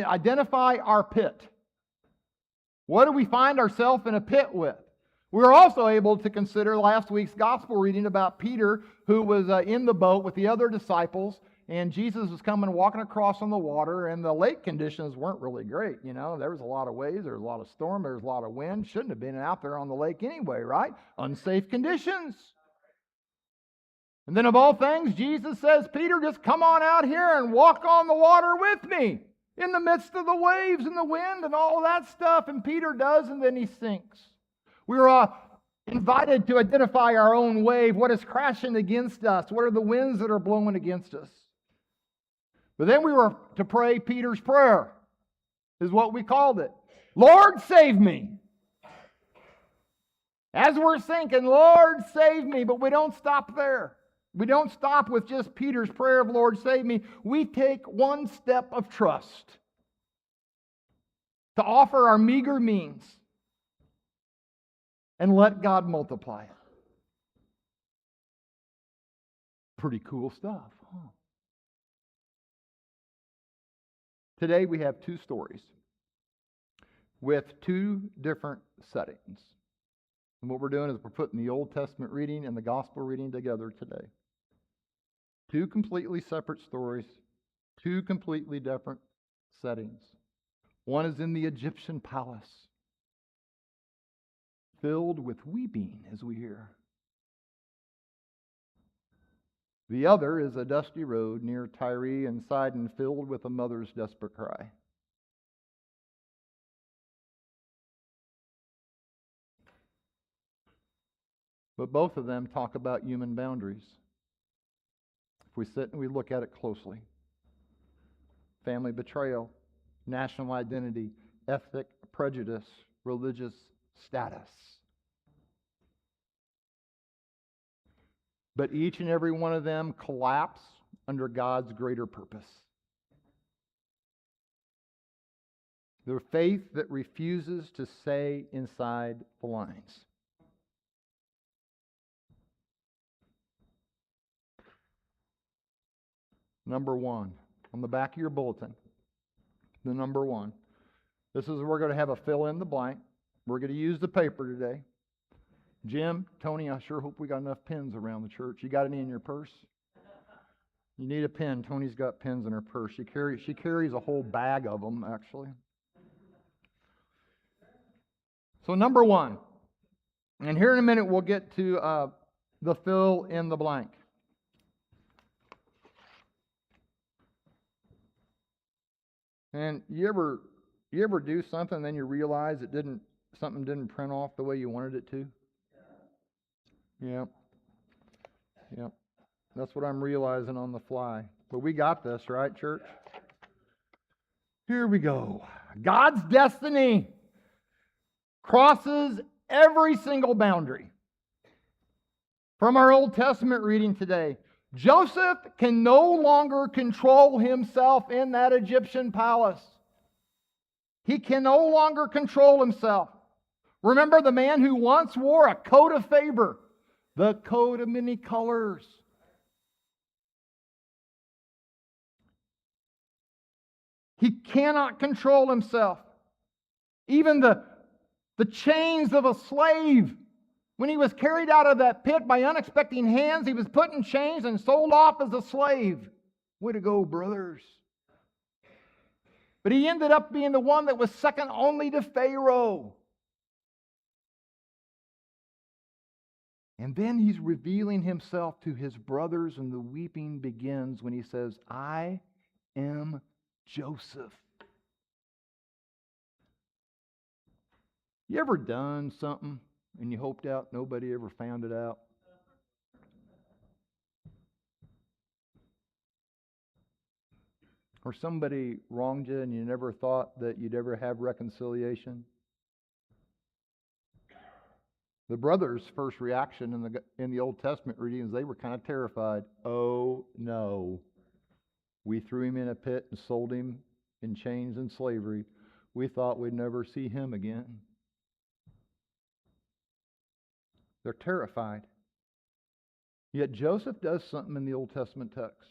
identify our pit. What do we find ourselves in a pit with? We were also able to consider last week's gospel reading about Peter, who was in the boat with the other disciples, and Jesus was coming walking across on the water, and the lake conditions weren't really great. You know, there was a lot of waves, there was a lot of storm, there was a lot of wind. Shouldn't have been out there on the lake anyway, right? Unsafe conditions. And then of all things, Jesus says, Peter, just come on out here and walk on the water with me in the midst of the waves and the wind and all that stuff. And Peter does, and then he sinks. We were invited to identify our own wave. What is crashing against us? What are the winds that are blowing against us? But then we were to pray Peter's prayer, is what we called it. Lord, save me. As we're sinking, Lord, save me. But we don't stop there. We don't stop with just Peter's prayer of Lord, save me. We take one step of trust to offer our meager means and let God multiply it. Pretty cool stuff, huh? Today we have two stories with two different settings. And what we're doing is we're putting the Old Testament reading and the Gospel reading together today. Two completely separate stories, two completely different settings. One is in the Egyptian palace, filled with weeping, as we hear. The other is a dusty road near Tyre and Sidon, filled with a mother's desperate cry. But both of them talk about human boundaries. If we sit and we look at it closely, family betrayal, national identity, ethnic prejudice, religious status. But each and every one of them collapse under God's greater purpose. The faith that refuses to stay inside the lines. Number one, on the back of your bulletin, the number one. This is where we're going to have a fill in the blank. We're going to use the paper today. Jim, Tony, I sure hope we got enough pens around the church. You got any in your purse? You need a pen. Tony's got pens in her purse. She carries a whole bag of them, actually. So number one, and here in a minute we'll get to the fill in the blank. And you ever do something and then you realize something didn't print off the way you wanted it to? Yeah. That's what I'm realizing on the fly. But we got this, right, church? Here we go. God's destiny crosses every single boundary. From our Old Testament reading today, Joseph can no longer control himself in that Egyptian palace. He can no longer control himself. Remember the man who once wore a coat of favor, the coat of many colors. He cannot control himself. Even the chains of a slave. When he was carried out of that pit by unexpected hands, he was put in chains and sold off as a slave. Way to go, brothers. But he ended up being the one that was second only to Pharaoh. And then he's revealing himself to his brothers, and the weeping begins when he says, I am Joseph. You ever done something and you hoped out nobody ever found it out? Or somebody wronged you and you never thought that you'd ever have reconciliation? The brothers' first reaction in the Old Testament readings, they were kind of terrified. Oh no, we threw him in a pit and sold him in chains and slavery. We thought we'd never see him again. They're terrified. Yet Joseph does something in the Old Testament text.